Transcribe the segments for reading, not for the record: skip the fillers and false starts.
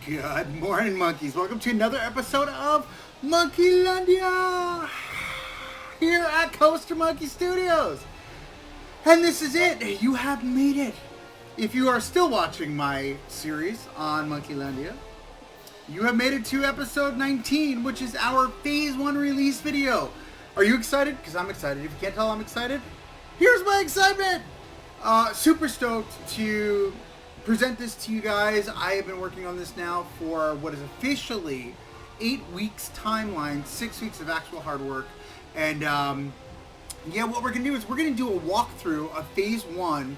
Good morning, monkeys. Welcome to another episode of Monkeylandia here at Coaster Monkey Studios. And this is it. You have made it. If you are still watching my series on Monkeylandia, you have made it to episode 19, which is our Phase 1 release video. Are you excited? Because I'm excited. If you can't tell I'm excited, here's my excitement. Super stoked to present this to you guys. I have been working on this now for what is officially 8 weeks timeline, 6 weeks of actual hard work. And yeah, what we're going to do is we're going to do a walkthrough of Phase 1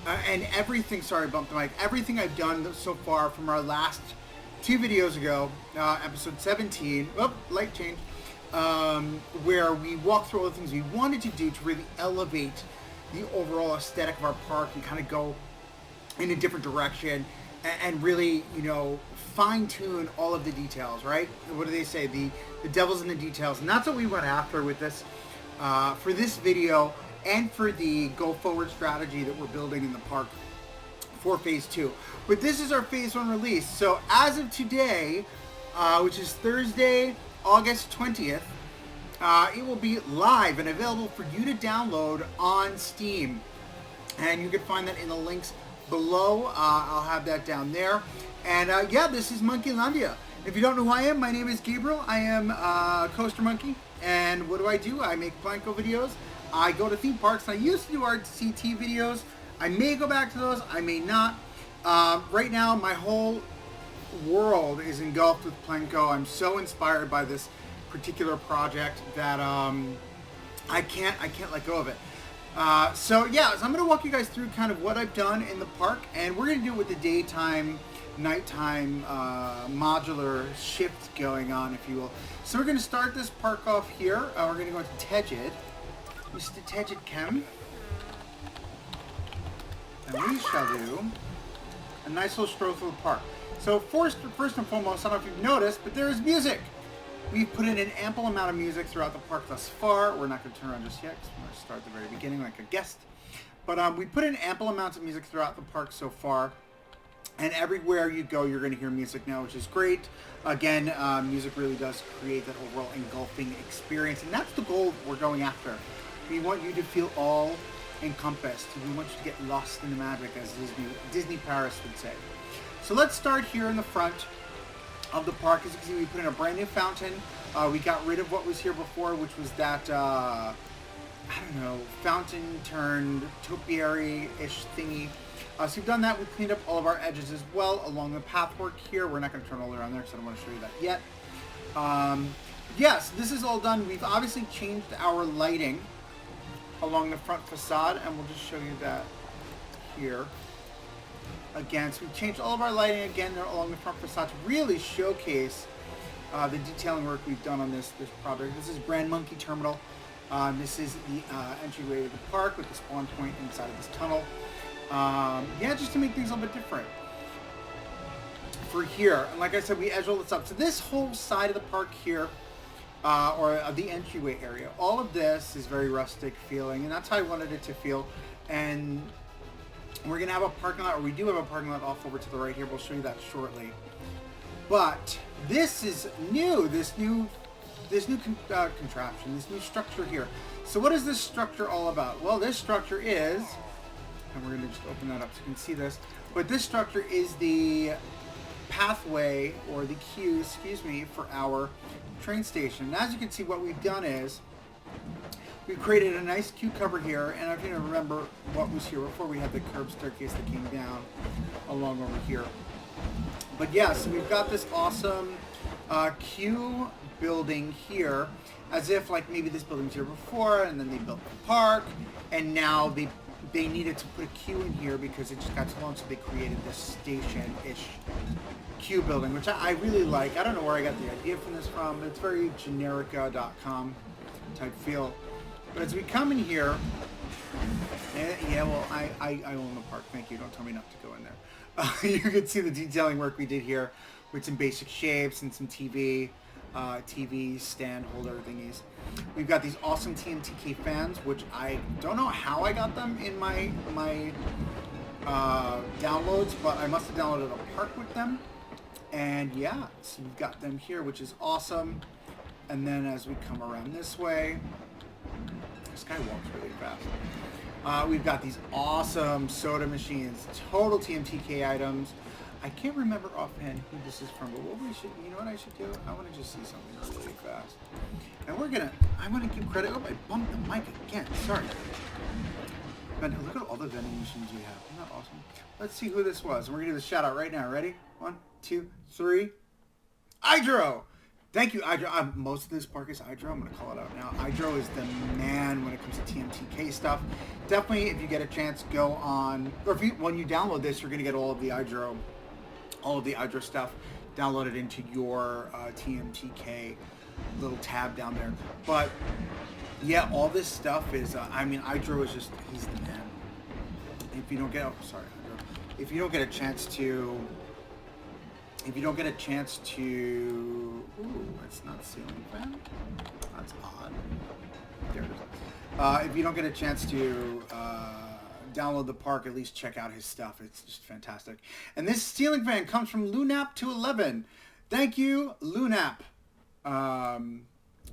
and everything, sorry, bumped the mic, everything I've done so far from our last 2 videos ago, episode 17, light change, where we walk through all the things we wanted to do to really elevate the overall aesthetic of our park and kind of go in a different direction and really, you know, fine-tune all of the details, right? What do they say? The devil's in the details. And that's what we went after with this, for this video and for the go-forward strategy that we're building in the park for Phase 2. But this is our Phase 1 release. So as of today, which is Thursday, August 20th, it will be live and available for you to download on Steam. And you can find that in the links below. I'll have that down there. And yeah, this is Monkeylandia. If you don't know who I am, my name is Gabriel. I am Coaster Monkey. And what do? I make Planko videos. I go to theme parks. I used to do RCT videos. I may go back to those. I may not. Right now, my whole world is engulfed with Planko. I'm so inspired by this particular project that I can't let go of it. So yeah, so I'm going to walk you guys through kind of what I've done in the park, and we're going to do it with the daytime, nighttime, modular shift going on, if you will. So we're going to start this park off here. We're going to go to Tegid. Mr. Tegid Kem. And we shall do a nice little stroll through the park. So first and foremost, I don't know if you've noticed, but there is music. We've put in an ample amount of music throughout the park thus far. We're not going to turn around just yet because we're going to start at the very beginning like a guest. But we put in ample amounts of music throughout the park so far. And everywhere you go, you're going to hear music now, which is great. Again, music really does create that overall engulfing experience. And that's the goal we're going after. We want you to feel all encompassed. We want you to get lost in the magic, as Disney Paris would say. So let's start here in the front of the park. As you can see, we put in a brand new fountain. We got rid of what was here before, which was that, I don't know, fountain turned topiary-ish thingy. So we've done that. We've cleaned up all of our edges as well along the pathwork here. We're not going to turn all the way around there because I don't want to show you that yet. Yes, this is all done. We've obviously changed our lighting along the front facade, and we'll just show you that here. Again, so we've changed all of our lighting again along the front facade to really showcase the detailing work we've done on this project. This is Brand Monkey Terminal. This is the entryway to the park with the spawn point inside of this tunnel. Yeah, just to make things a little bit different for here. And like I said, we edged all this up. So this whole side of the park here, or the entryway area, all of this is very rustic feeling, and that's how I wanted it to feel. And we're going to have a parking lot, or we do have a parking lot off over to the right here. We'll show you that shortly. But this is new, this new contraption, this new structure here. So what is this structure all about? Well, this structure is, and we're going to just open that up so you can see this, but this structure is the pathway, or the queue, excuse me, for our train station. And as you can see, what we've done is we've created a nice queue cover here, and if you remember what was here before, we had the curb staircase that came down along over here. But yes, so we've got this awesome queue building here, as if like maybe this building was here before, and then they built the park, and now they needed to put a queue in here because it just got too long, so they created this station-ish queue building, which I really like. I don't know where I got the idea from this from, but it's very generica.com type feel. But as we come in here, yeah, well, I own the park. Thank you. Don't tell me not to go in there. You can see the detailing work we did here with some basic shapes and some TV stand holder thingies. We've got these awesome TMTK fans, which I don't know how I got them in my downloads, but I must have downloaded a park with them. And yeah, so you've got them here, which is awesome. And then as we come around this way, this guy walks really fast. We've got these awesome soda machines, total TMTK items. I can't remember offhand who this is from, but what we should, you know what I should do? I want to just see something really fast. And I want to give credit. Oh, I bumped the mic again. Sorry. Man, look at all the vending machines we have. Isn't that awesome? Let's see who this was. And we're going to do the shout out right now. Ready? 1, 2, 3. Idro! Thank you, Idro. Most of this park is Idro. I'm going to call it out now. Idro is the man when it comes to TMTK stuff. Definitely, if you get a chance, go on, or when you download this, you're going to get all of the Idro stuff. Download it into your TMTK little tab down there. But yeah, all this stuff is. I mean, Idro is just—he's the man. If you don't get, Idro. If you don't get a chance to. Ooh, it's not ceiling fan? That's odd. There it is. If you don't get a chance to download the park, at least check out his stuff. It's just fantastic. And this ceiling fan comes from Lunap211. Thank you, Lunap.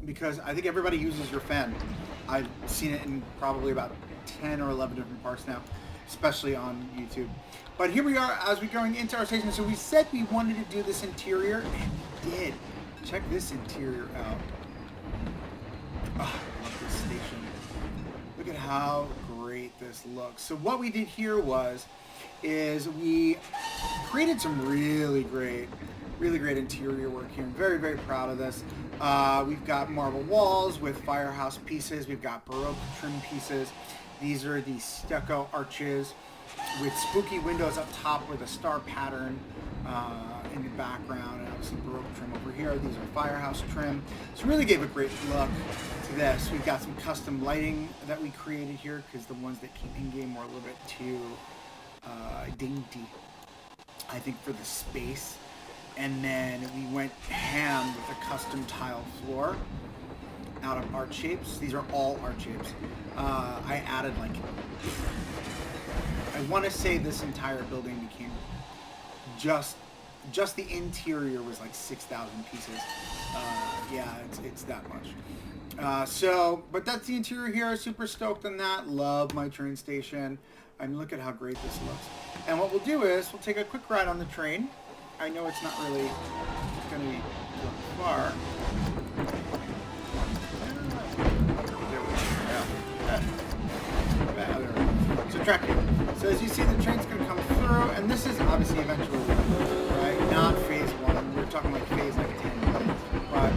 Because I think everybody uses your fan. I've seen it in probably about 10 or 11 different parks now, especially on YouTube. But here we are as we're going into our station. So we said we wanted to do this interior, and we did. Check this interior out. Oh, I love this station. Look at how great this looks. So what we did here is we created some really great interior work here. I'm very, very proud of this. We've got marble walls with firehouse pieces. We've got Baroque trim pieces. These are the stucco arches with spooky windows up top with a star pattern in the background, and obviously Baroque trim over here. These are firehouse trim. So really gave a great look to this. We've got some custom lighting that we created here because the ones that came in-game were a little bit too dainty, I think, for the space. And then we went ham with a custom tile floor out of art shapes. These are all art shapes. I added I want to say this entire building became just the interior was like 6,000 pieces. Yeah, it's that much. But that's the interior here. Super stoked on that. Love my train station. I mean, look at how great this looks. And what we'll do is we'll take a quick ride on the train. I know it's not really going to be far. So track it. So as you see, the train's going to come through, and this is obviously eventually, right? Not phase 1. We're talking like phase 10. But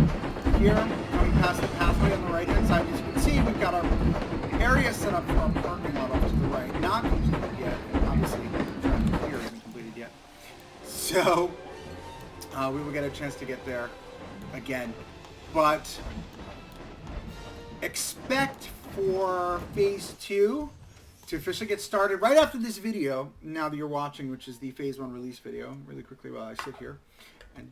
here, coming past the pathway on the right-hand side, as you can see, we've got our area set up for our parking lot off to the right. Not completed yet. Obviously, the track here isn't completed yet. So we will get a chance to get there again. But expect for phase 2 to officially get started right after this video, now that you're watching, which is the phase 1 release video, really quickly while I sit here and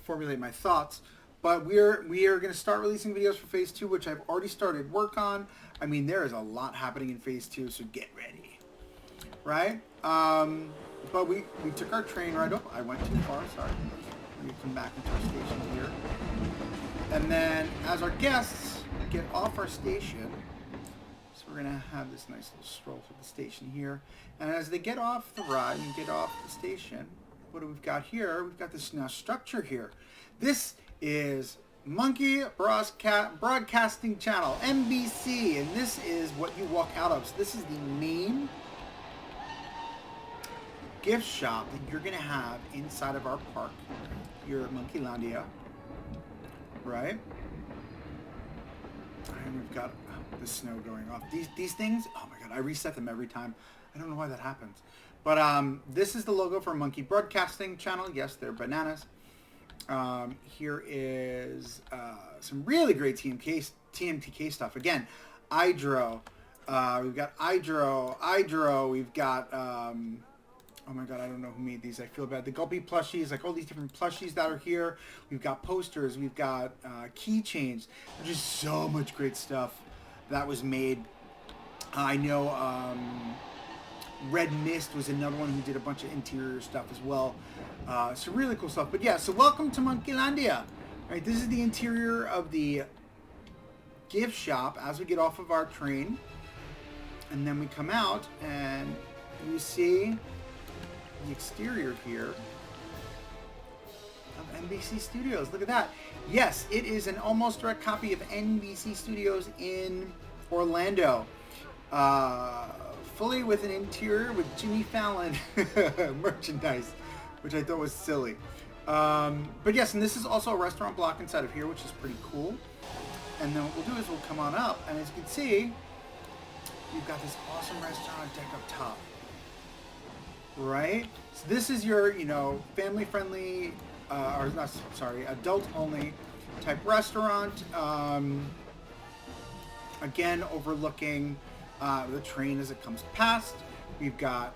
formulate my thoughts. But we are going to start releasing videos for phase 2, which I've already started work on. I mean, there is a lot happening in phase 2, so get ready, right? But we took our train ride. Oh, I went too far, sorry. Let me come back into our station here. And then as our guests get off our station, we're going to have this nice little stroll through the station here. And as they get off the ride and get off the station, what do we've got here? We've got this now structure here. This is Monkey Broadcasting Channel, MBC, and this is what you walk out of. So this is the main gift shop that you're going to have inside of our park here at Monkeylandia, right? And we've got the snow going off. These things, oh my god, I reset them every time. I don't know why that happens. But this is the logo for Monkey Broadcasting Channel. Yes, they're bananas. Here is some really great TMTK stuff. Again, Idro. We've got Idro. We've got, oh my god, I don't know who made these. I feel bad. The Gulpy plushies, like all these different plushies that are here. We've got posters. We've got keychains. There's just so much great stuff that was made. I know Red Mist was another one who did a bunch of interior stuff as well. So really cool stuff. But yeah, so welcome to Monkeylandia. All right, this is the interior of the gift shop as we get off of our train. And then we come out and you see the exterior here of NBC Studios. Look at that. Yes, it is an almost direct copy of NBC Studios in Orlando. Fully with an interior with Jimmy Fallon merchandise, which I thought was silly. But yes, and this is also a restaurant block inside of here, which is pretty cool. And then what we'll do is we'll come on up, and as you can see, you've got this awesome restaurant deck up top. Right? So this is your, family-friendly, adult-only type restaurant. Again, overlooking the train as it comes past. We've got,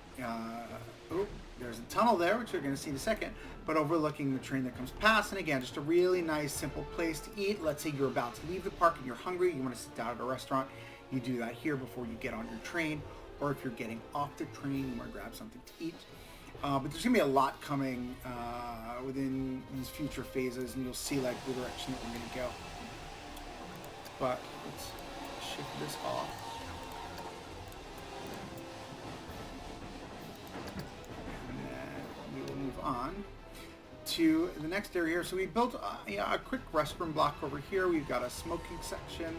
there's a tunnel there, which you're going to see in a second, but overlooking the train that comes past. And again, just a really nice, simple place to eat. Let's say you're about to leave the park and you're hungry, you want to sit down at a restaurant. You do that here before you get on your train, or if you're getting off the train, you want to grab something to eat. But there's going to be a lot coming within these future phases, and you'll see like the direction that we're going to go. But let's shift this off. And then we will move on to the next area here. So we built a quick restroom block over here. We've got a smoking section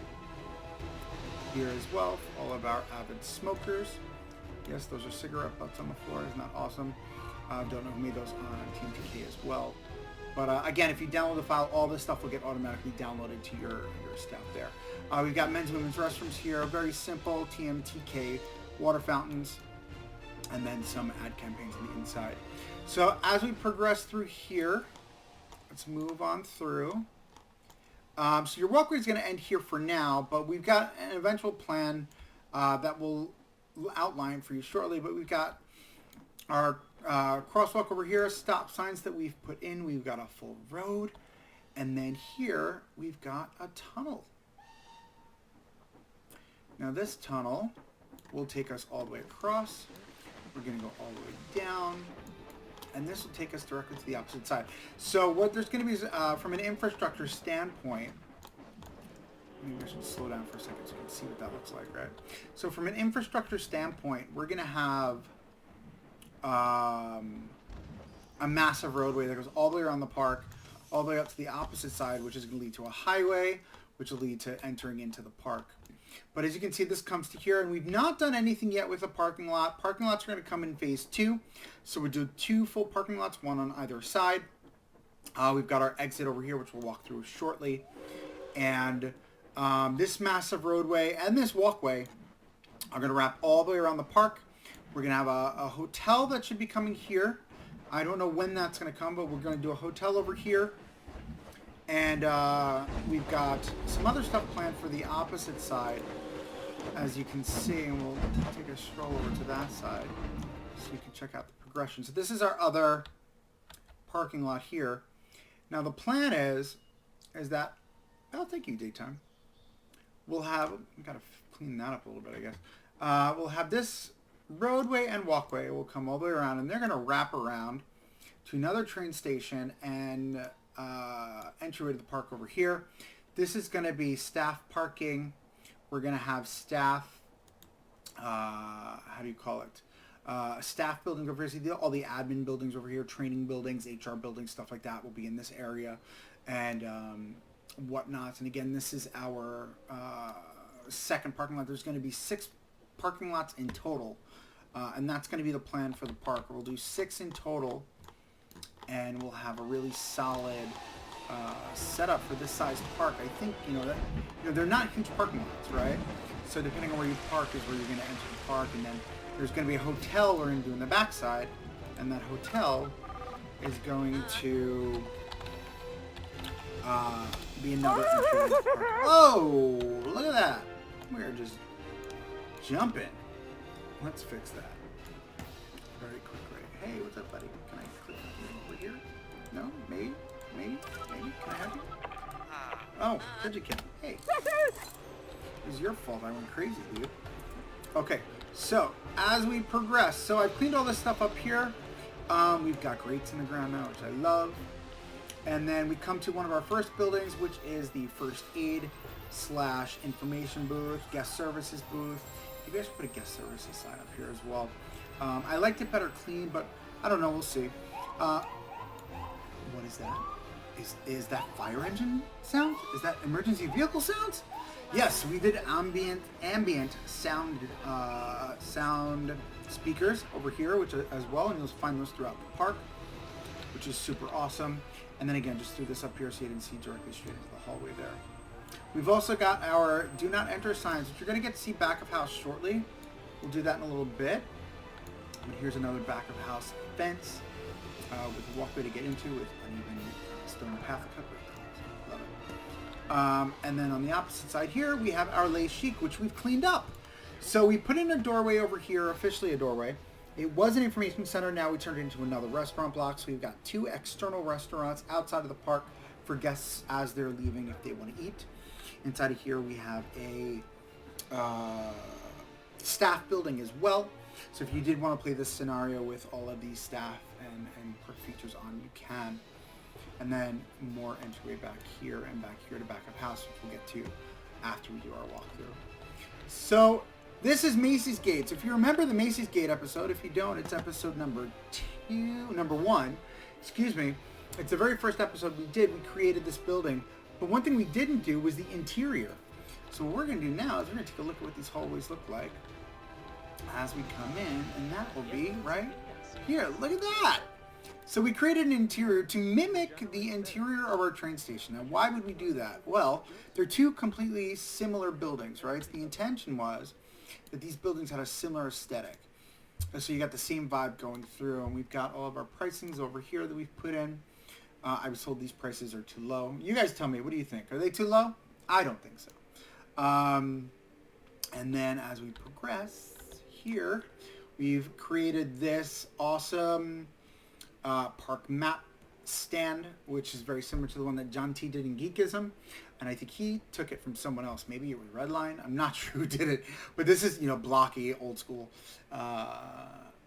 here as well for all of our avid smokers. Yes, those are cigarette butts on the floor. Isn't that awesome? Don't know who made those on TNTK as well. But again, if you download the file, all this stuff will get automatically downloaded to your stuff there. We've got men's and women's restrooms here. Very simple TMTK water fountains. And then some ad campaigns on the inside. So as we progress through here, let's move on through. So your walkway is going to end here for now, but we've got an eventual plan that we'll outline for you shortly. But we've got our crosswalk over here, stop signs that we've put in. We've got a full road. And then here we've got a tunnel. Now this tunnel will take us all the way across. We're going to go all the way down. And this will take us directly to the opposite side. So what there's going to be is, from an infrastructure standpoint, maybe I should slow down for a second so you can see what that looks like, right? So from an infrastructure standpoint, we're going to have a massive roadway that goes all the way around the park, all the way up to the opposite side, which is going to lead to a highway, which will lead to entering into the park. But as you can see, this comes to here, and we've not done anything yet with the parking lot. Parking lots are going to come in phase 2. So we do 2 full parking lots, one on either side. We've got our exit over here, which we'll walk through shortly. And this massive roadway and this walkway are going to wrap all the way around the park. We're going to have a hotel that should be coming here. I don't know when that's going to come, but we're going to do a hotel over here. And we've got some other stuff planned for the opposite side, as you can see, and we'll take a stroll over to that side so you can check out the progression. So this is our other parking lot here. Now the plan is that, oh, thank you, daytime. We'll have, we've got to clean that up a little bit, I guess. We'll have this roadway and walkway will come all the way around, and they're going to wrap around to another train station and entryway to the park over here. This is going to be staff parking. We're going to have staff, how do you call it? Staff buildings over here. See, all the admin buildings over here, training buildings, HR buildings, stuff like that will be in this area, and whatnot. And again, this is our second parking lot. There's going to be 6 parking lots in total, and that's going to be the plan for the park. We'll do 6 in total, and we'll have a really solid setup for this size park. I think they're not huge parking lots, right? So depending on where you park is where you're going to enter the park, and then there's going to be a hotel we're going to do in the backside, and that hotel is going to be another entry into the park. Oh, look at that! We're just jumping. Let's fix that very quickly. Hey, what's up, buddy? Can I click over here? No? Maybe? Can I have you? Oh, said you can. Hey. It was your fault. I went crazy, dude. Okay, so as we progress, so I've cleaned all this stuff up here. We've got grates in the ground now, which I love. And then we come to one of our first buildings, which is the first aid / information booth, guest services booth. Maybe I should put a guest services sign up here as well. I liked it better clean, but I don't know. We'll see. What is that? Is that fire engine sound? Is that emergency vehicle sounds? Yes, we did ambient sound speakers over here, which as well, and you'll find those throughout the park, which is super awesome. And then again, just threw this up here so you didn't see directly straight into the hallway there. We've also got our do not enter signs, which you're going to get to see back of house shortly. We'll do that in a little bit. But here's another back of house fence with a walkway to get into with uneven stone path cut. Love it. And then on the opposite side here, we have our Les Chic, which we've cleaned up. So we put in a doorway over here, officially a doorway. It was an information center. Now we turned it into another restaurant block. So we've got 2 external restaurants outside of the park for guests as they're leaving if they want to eat. Inside of here, we have a staff building as well. So if you did want to play this scenario with all of these staff and perk features on, you can. And then more entryway back here and back here to back of house, which we'll get to after we do our walkthrough. So this is Macy's Gates. If you remember the Macy's Gate episode, if you don't, it's episode number 1. Excuse me. It's the very first episode we did. We created this building. But one thing we didn't do was the interior. So what we're going to do now is we're going to take a look at what these hallways look like as we come in. And that will be right here. Look at that. So we created an interior to mimic the interior of our train station. Now, why would we do that? Well, they're 2 completely similar buildings, right? So the intention was that these buildings had a similar aesthetic. So you got the same vibe going through, and we've got all of our pricings over here that we've put in. I was told these prices are too low. You guys tell me, what do you think? Are they too low? I don't think so. And then as we progress here, we've created this awesome park map stand, which is very similar to the one that John T did in Geekism. And I think he took it from someone else. Maybe it was Redline. I'm not sure who did it. But this is, blocky, old school,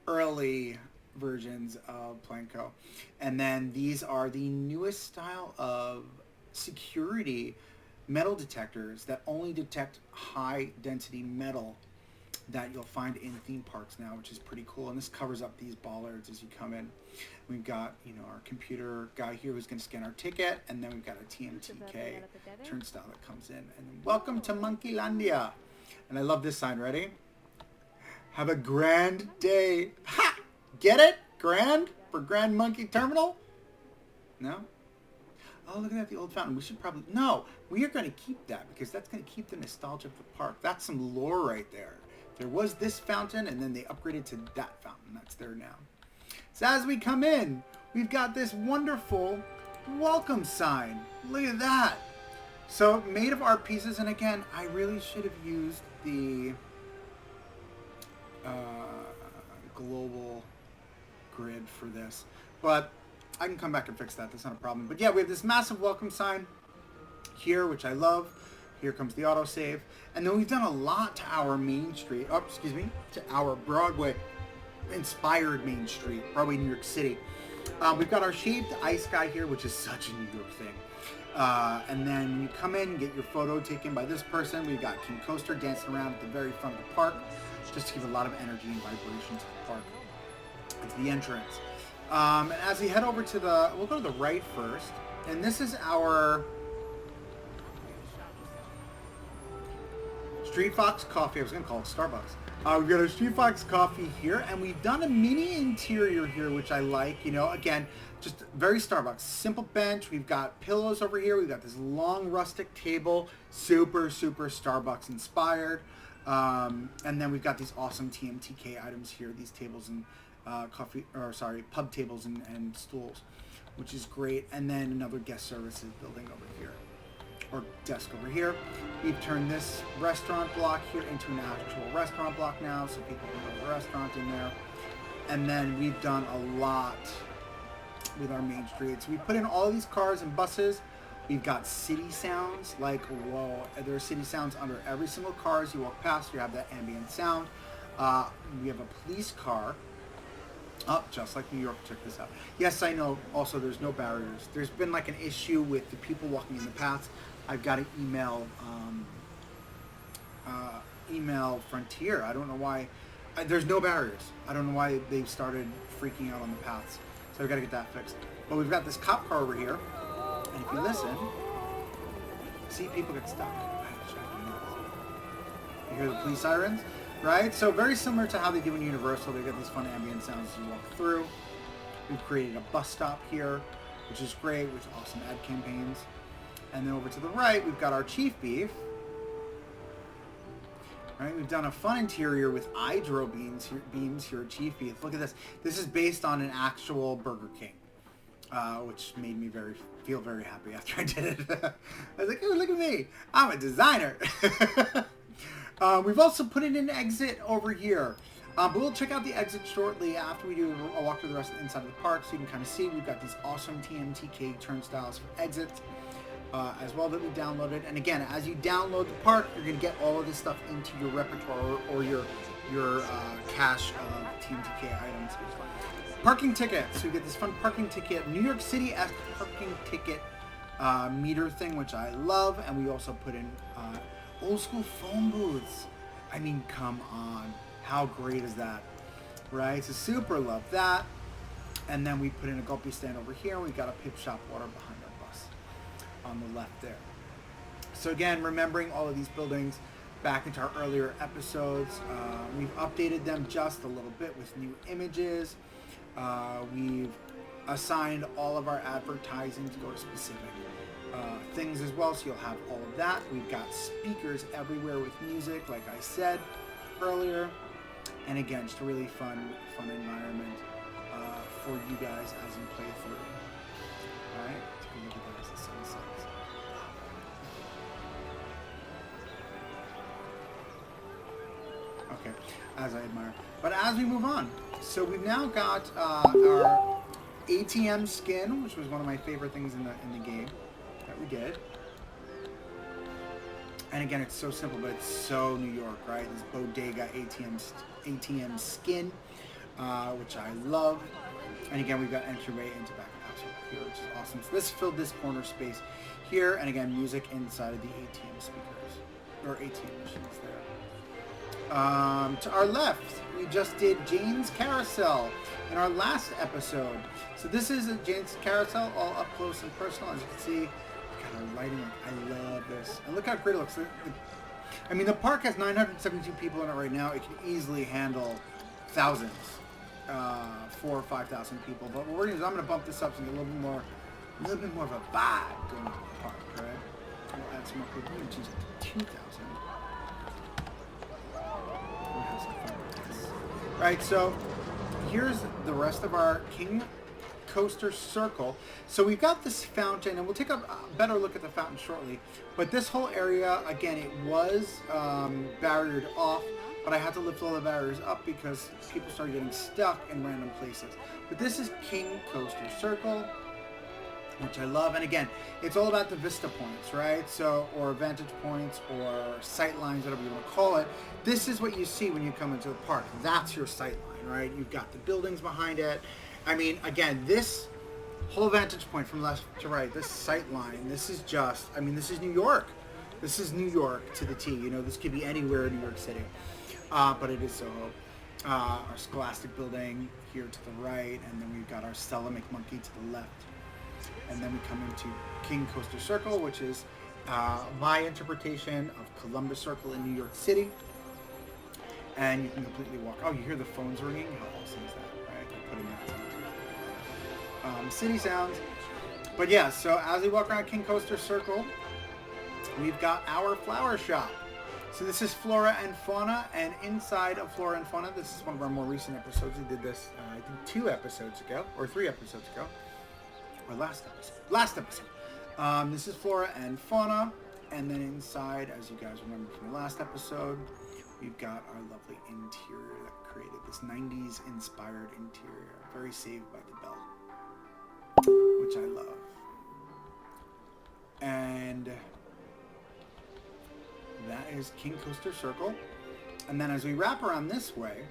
early versions of Planco. And then these are the newest style of security metal detectors that only detect high density metal that you'll find in theme parks now, which is pretty cool. And this covers up these bollards as you come in. We've got, our computer guy here who's going to scan our ticket, and then we've got a TMTK turnstile that comes in. And then, welcome to Monkeylandia. And I love this sign. Ready? Have a grand day. Ha! Get it? Grand? For Grand Monkey Terminal? No? Oh, look at that, the old fountain. We should probably... No, we are going to keep that because that's going to keep the nostalgia of the park. That's some lore right there. There was this fountain, and then they upgraded to that fountain. That's there now. So as we come in, we've got this wonderful welcome sign. Look at that. So made of art pieces, and again, I really should have used the global grid for this, but I can come back and fix that. That's not a problem. But yeah, we have this massive welcome sign here, which I love. Here comes the autosave. And then we've done a lot to our Main Street, to our Broadway-inspired Main Street, Broadway, New York City. We've got our shaped ice guy here, which is such a New York thing. And then when you come in and get your photo taken by this person, we've got King Coaster dancing around at the very front of the park, just to give a lot of energy and vibration to the park. It's the entrance. And as we head over to we'll go to the right first. And this is our Street Fox Coffee. I was going to call it Starbucks. We've got our Street Fox Coffee here, and we've done a mini interior here, which I like. Again, just very Starbucks. Simple bench. We've got pillows over here. We've got this long rustic table. Super, super Starbucks inspired. And then we've got these awesome TMTK items here. These tables and pub tables and stools, which is great. And then another guest services building over here, or desk over here. We've turned this restaurant block here into an actual restaurant block now, so people can go to the restaurant in there. And then we've done a lot with our main street. So we put in all these cars and buses. We've got city sounds, like, whoa, there are city sounds under every single car as you walk past. You have that ambient sound. We have a police car Oh, just like New York. Check this out. Yes, I know. Also, there's no barriers. There's been like an issue with the people walking in the paths. I've got to email Frontier. I don't know why. There's no barriers. I don't know why they've started freaking out on the paths. So I've got to get that fixed. But we've got this cop car over here, and if you listen, see, people get stuck. You hear the police sirens, right? So very similar to how they do in Universal. They get these fun ambient sounds as you walk through. We've created a bus stop here, which is great, with awesome ad campaigns. And then over to the right, we've got our Chief Beef. Right, we've done a fun interior with hydro beams here at Chief Beef. Look at this. This is based on an actual Burger King, which made me feel very happy after I did it. I was like, oh, look at me. I'm a designer. We've also put in an exit over here. But we'll check out the exit shortly after we do a walk through the rest of the inside of the park, so you can kind of see we've got these awesome TMTK turnstiles for exits. As well that we downloaded. And again, as you download the park, you're going to get all of this stuff into your repertoire or your cache of TMTK items. Parking tickets. So you get this fun parking ticket, New York City-esque parking ticket meter thing, which I love. And we also put in old school phone booths. I mean, come on. How great is that? Right? So super love that. And then we put in a gulpy stand over here. We've got a Pip Shop water behind our bus on the left there. So again, remembering all of these buildings back into our earlier episodes. We've updated them just a little bit with new images. We've assigned all of our advertising to go to specific things as well, so you'll have all of that. We've got speakers everywhere with music, like I said earlier. And again, just a really fun environment for you guys as you play through. All right, take a look at that as the sun sets. Okay, as I admire. But as we move on, so we've now got our ATM skin, which was one of my favorite things in the game that we did. And again, it's so simple, but it's so New York, right? This bodega ATM skin, which I love. And again, we've got entryway into back of house here, which is awesome. So this filled this corner space here, and again, music inside of the ATM speakers, or ATM machines there. To our left, we just did Jane's Carousel in our last episode. So this is a Jane's Carousel, all up close and personal, as you can see. Our lighting, I love this. And look how great it looks. I mean, the park has 972 people in it right now. It can easily handle thousands, 4,000 or 5,000 people. But what we're going to do is I'm going to bump this up so get a little bit more of a vibe going on in the park, right? We'll add some more people. We're going to change it to 2,000. We'll have some fun with this. Right, so here's the rest of our King Coaster Circle. So we've got this fountain, and we'll take a better look at the fountain shortly. But this whole area, again, it was barriered off, but I had to lift all the barriers up because people started getting stuck in random places. But this is King Coaster Circle, which I love. And again, it's all about the vista points, right? So, or vantage points, or sight lines, whatever you want to call it. This is what you see when you come into the park. That's your sight line, right? You've got the buildings behind it. I mean, again, this whole vantage point from left to right, this sight line, this is just, I mean, this is New York. This is New York to the T. You know, this could be anywhere in New York City. But it is Soho. Our Scholastic building here to the right, and then we've got our Stella McMonkey to the left. And then we come into King Coaster Circle, which is my interpretation of Columbus Circle in New York City. And you can completely walk. Oh, you hear the phones ringing? How awesome is that? Putting that city sounds. But yeah, so as we walk around King Coaster Circle, we've got our flower shop. So this is Flora and Fauna, and inside of Flora and Fauna, this is one of our more recent episodes. We did this, I think 2 episodes ago, or 3 episodes ago, or last episode. This is Flora and Fauna, and then inside, as you guys remember from the last episode, we've got our lovely interior that created this 90s inspired interior, very Saved by the Bell, which I love. And that is King Coaster Circle. And then as we wrap around this way,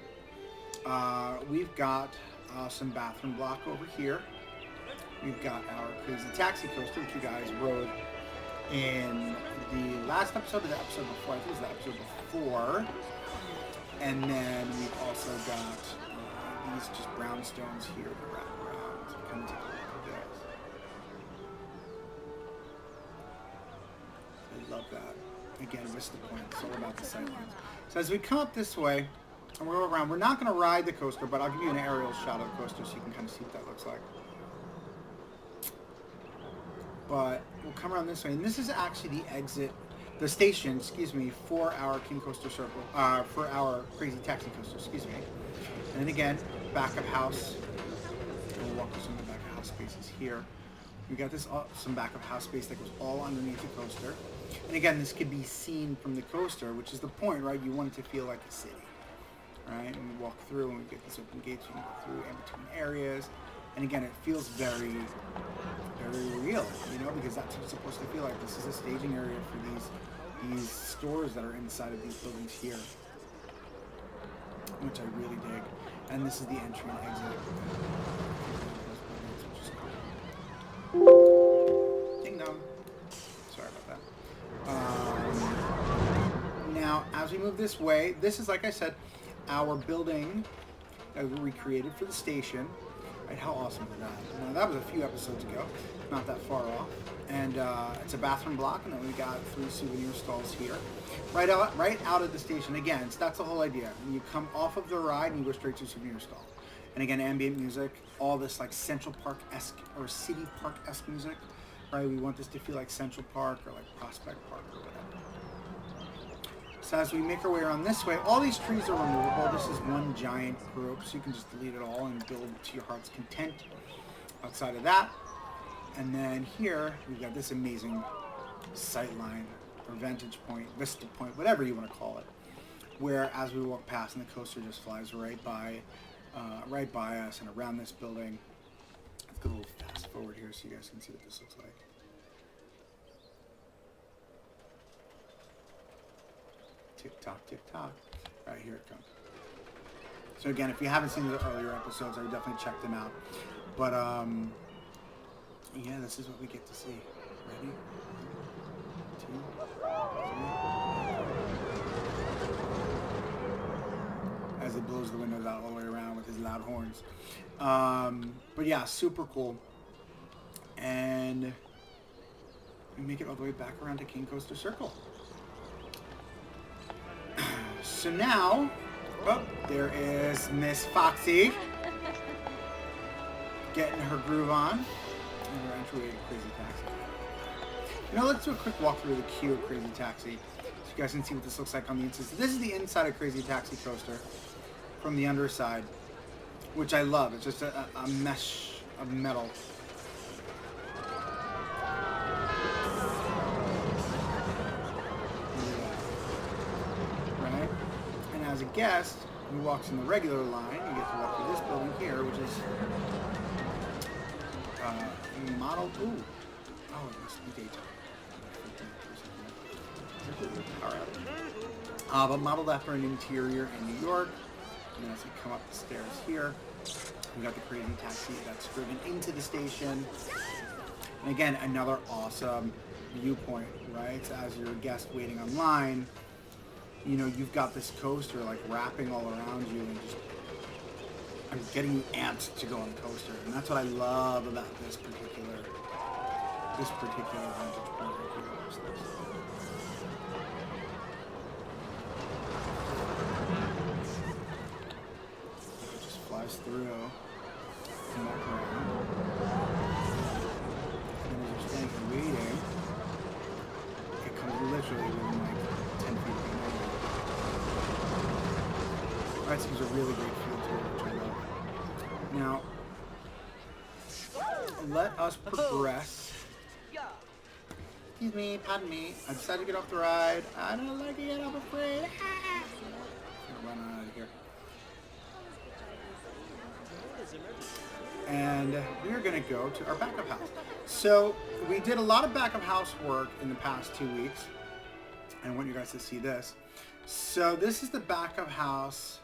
we've got awesome bathroom block over here. We've got our crazy taxi coaster, which you guys rode in the last episode or the episode before. I think it was the episode before. And then we've also got these just brownstones here to wrap around. So come take a look at this. I love that. Again, Vista Point. It's all about the sightlines. So as we come up this way, and we'll go around, we're not going to ride the coaster, but I'll give you an aerial shot of the coaster so you can kind of see what that looks like. But we'll come around this way, and this is actually the exit, the station, excuse me, for our King Coaster Circle, for our Crazy Taxi Coaster, excuse me. And then again, back of house. We'll walk through some of the back of house spaces here. We got this some back of house space that goes all underneath the coaster. And again, this could be seen from the coaster, which is the point, right? You want it to feel like a city, right? And we walk through, and we get these open gates. We can go through in between areas. And again, it feels very, very real, you know, because that's what it's supposed to feel like. This is a staging area for these stores that are inside of these buildings here, which I really dig. And this is the entry and exit. Ding dong. Sorry about that. Now, as we move this way, this is, like I said, our building that we recreated for the station. Right, how awesome is that? Now, that was a few episodes ago, not that far off. And it's a bathroom block, and then we got 3 souvenir stalls here. Right out of the station. Again, that's the whole idea. When you come off of the ride, and you go straight to a souvenir stall. And again, ambient music, all this like Central Park-esque or City Park-esque music. Right? We want this to feel like Central Park or like Prospect Park or whatever. So as we make our way around this way, all these trees are removable. This is one giant group, so you can just delete it all and build to your heart's content. Outside of that, and then here we've got this amazing sight line or vantage point, vista point, whatever you want to call it, where as we walk past and the coaster just flies right by us and around this building. Let's go a little fast forward here so you guys can see what this looks like. Tick tock, tick tock. Right, here it comes. So again, if you haven't seen the earlier episodes, I would definitely check them out. But yeah, this is what we get to see. Ready? 2, 3. As he blows the windows out all the way around with his loud horns. But yeah, super cool. And we make it all the way back around to King Coaster Circle. So now, oh, there is Miss Foxy getting her groove on. And we're entering Crazy Taxi. You know, let's do a quick walk through the queue of Crazy Taxi so you guys can see what this looks like on the inside. So this is the inside of Crazy Taxi Coaster from the underside, which I love. It's just a mesh of metal. Right? And as a guest, who walks in the regular line, you get to walk through this building here, which is modeled. Ooh. Oh, it must be daytime. But modeled after an interior in New York. And as we come up the stairs here, we got the Crazy Taxi that's driven into the station. And again, another awesome viewpoint, right? So as you're a guest waiting online, you know, you've got this coaster like wrapping all around you and just getting you amped to go on the coaster. And that's what I love about this particular vantage point right here. It just flies through and back around. And as you're standing here waiting, it comes literally within like 10 feet of you. That seems a really great feel to it, which I love. Now, let us progress. Excuse me, pardon me. I decided to get off the ride. I don't like it, I'm afraid. I'm gonna run out of here. And we are gonna go to our backup house. So we did a lot of backup house work in the past 2 weeks. And I want you guys to see this. So this is the backup house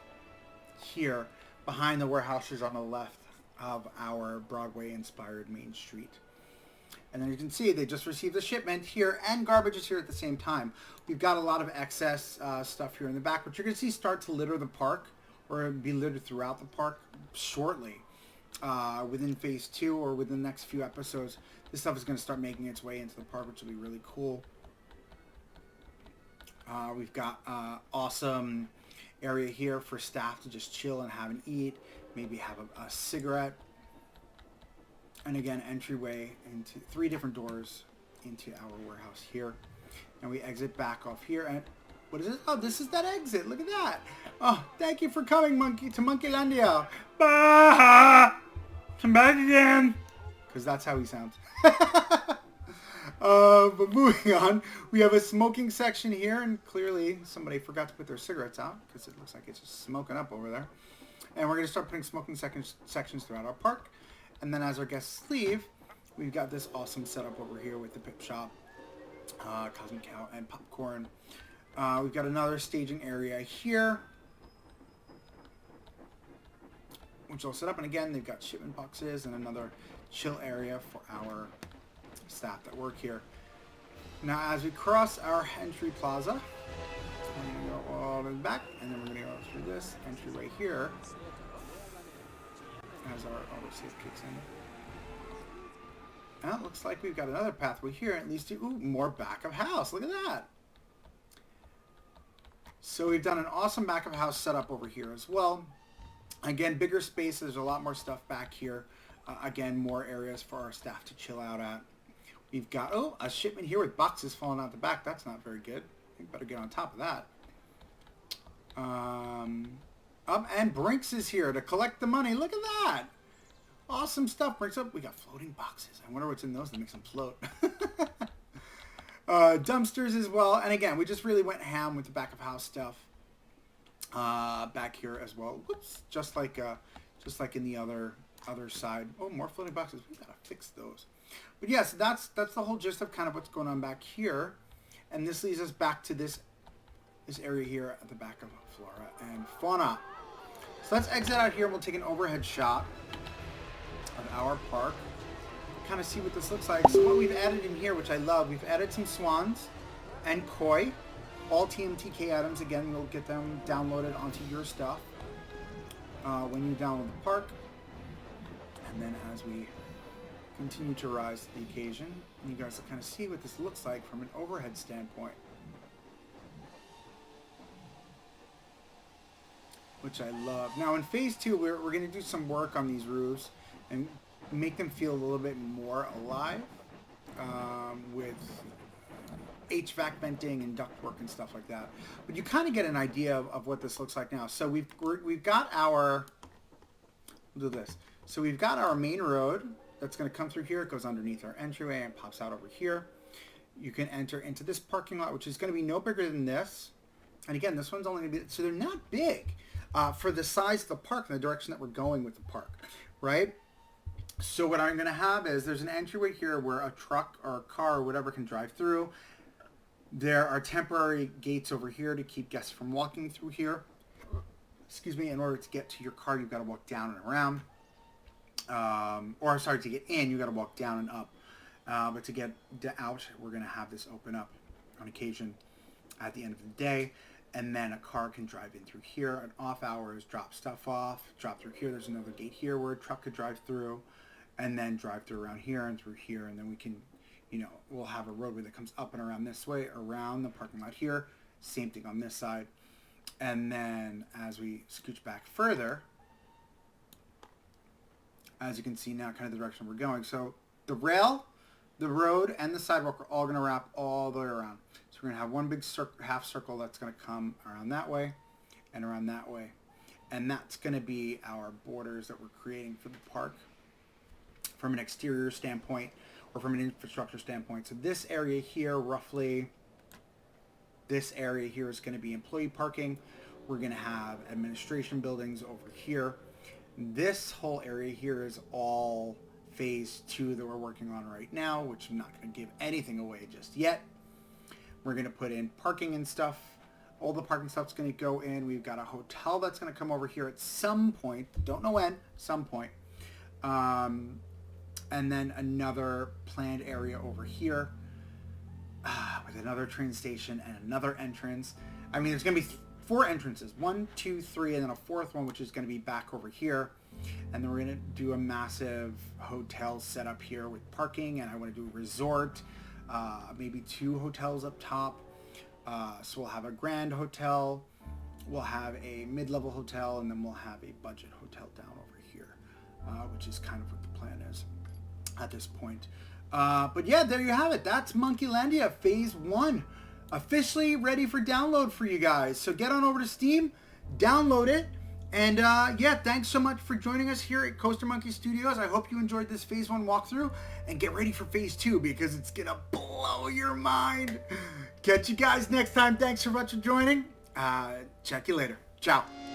here. behind the warehouses on the left of our Broadway-inspired Main Street. And then you can see they just received a shipment here, and garbage is here at the same time. We've got a lot of excess stuff here in the back, which you're going to see start to litter the park, or be littered throughout the park shortly. Within phase 2 or within the next few episodes, this stuff is going to start making its way into the park, which will be really cool. We've got awesome area here for staff to just chill and have and eat, maybe have a cigarette. And again, entryway into 3 different doors into our warehouse here. And we exit back off here. And what is it? Oh, this is that exit. Look at that. Oh, thank you for coming, to Monkeylandia. Bah! Come back again. Because that's how he sounds. But moving on, we have a smoking section here. And clearly somebody forgot to put their cigarettes out, because it looks like it's just smoking up over there. And we're going to start putting smoking sections throughout our park. And then as our guests leave, we've got this awesome setup over here with the Pip Shop, Cosmic Cow, and popcorn. We've got another staging area here, which I'll set up. And again, they've got shipment boxes and another chill area for our staff that work here. Now, as we cross our entry plaza, we're going to go all the way back, and then we're going to go through this entry right here. As our auto-save kicks in. Now it looks like we've got another pathway here, at least to, more back of house. Look at that. So we've done an awesome back of house setup over here as well. Again, bigger space. There's a lot more stuff back here. Again, more areas for our staff to chill out at. We've got, a shipment here with boxes falling out the back. That's not very good. We better get on top of that. And Brinks is here to collect the money. Look at that. Awesome stuff, Brinks. Up. We got floating boxes. I wonder what's in those that makes them float. Dumpsters as well. And again, we just really went ham with the back of house stuff back here as well. Whoops. Just like in the other side. Oh, more floating boxes. We gotta fix those. But yes, that's the whole gist of kind of what's going on back here. And this leads us back to this area here at the back of Flora and Fauna. So let's exit out here and we'll take an overhead shot of our park. Kind of see what this looks like. So what we've added in here, which I love, we've added some swans and koi. All TMTK items. Again, we'll get them downloaded onto your stuff when you download the park. And then as we continue to rise to the occasion, you guys will kind of see what this looks like from an overhead standpoint. Which I love. Now in phase 2, we're going to do some work on these roofs and make them feel a little bit more alive with HVAC venting and ductwork and stuff like that. But you kind of get an idea of what this looks like now. So we've got our, we'll do this. So we've got our main road that's going to come through here. It goes underneath our entryway and pops out over here. You can enter into this parking lot, which is going to be no bigger than this. And again, this one's only going to be, so they're not big. For the size of the park and the direction that we're going with the park, right? So what I'm going to have is there's an entryway here where a truck or a car or whatever can drive through. There are temporary gates over here to keep guests from walking through here. Excuse me, in order to get to your car, you've got to walk down and around. To get in, you've got to walk down and up. But to get out, we're going to have this open up on occasion at the end of the day. And then a car can drive in through here at off hours, drop stuff off, drop through here. There's another gate here where a truck could drive through, and then drive through around here and through here. And then we can, we'll have a roadway that comes up and around this way, around the parking lot here. Same thing on this side. And then as we scooch back further, as you can see now, kind of the direction we're going. So the rail, the road, and the sidewalk are all going to wrap all the way around. So we're going to have one big half circle that's going to come around that way and around that way. And that's going to be our borders that we're creating for the park from an exterior standpoint or from an infrastructure standpoint. So this area here, roughly, this area here is going to be employee parking. We're going to have administration buildings over here. This whole area here is all phase 2 that we're working on right now, which I'm not going to give anything away just yet. We're going to put in parking and stuff All the parking stuff's going to go in. We've got a hotel that's going to come over here at some point. Don't know when. Some point. And then another planned area over here with another train station and another entrance. I mean, there's going to be 4 entrances. 1, 2, 3, and then a 4th one, which is going to be back over here. And then we're going to do a massive hotel setup here with parking. And I want to do a resort, maybe 2 hotels up top. So we'll have a grand hotel, we'll have a mid-level hotel, and then we'll have a budget hotel down over here, which is kind of what the plan is at this point. But yeah, there you have it. That's Monkeylandia Phase 1. Officially ready for download for you guys. So get on over to Steam, download it, and yeah, thanks so much for joining us here at Coaster Monkey Studios. I hope you enjoyed this Phase 1 walkthrough, and get ready for Phase 2 because it's going to blow your mind. Catch you guys next time. Thanks so much for joining. Check you later. Ciao.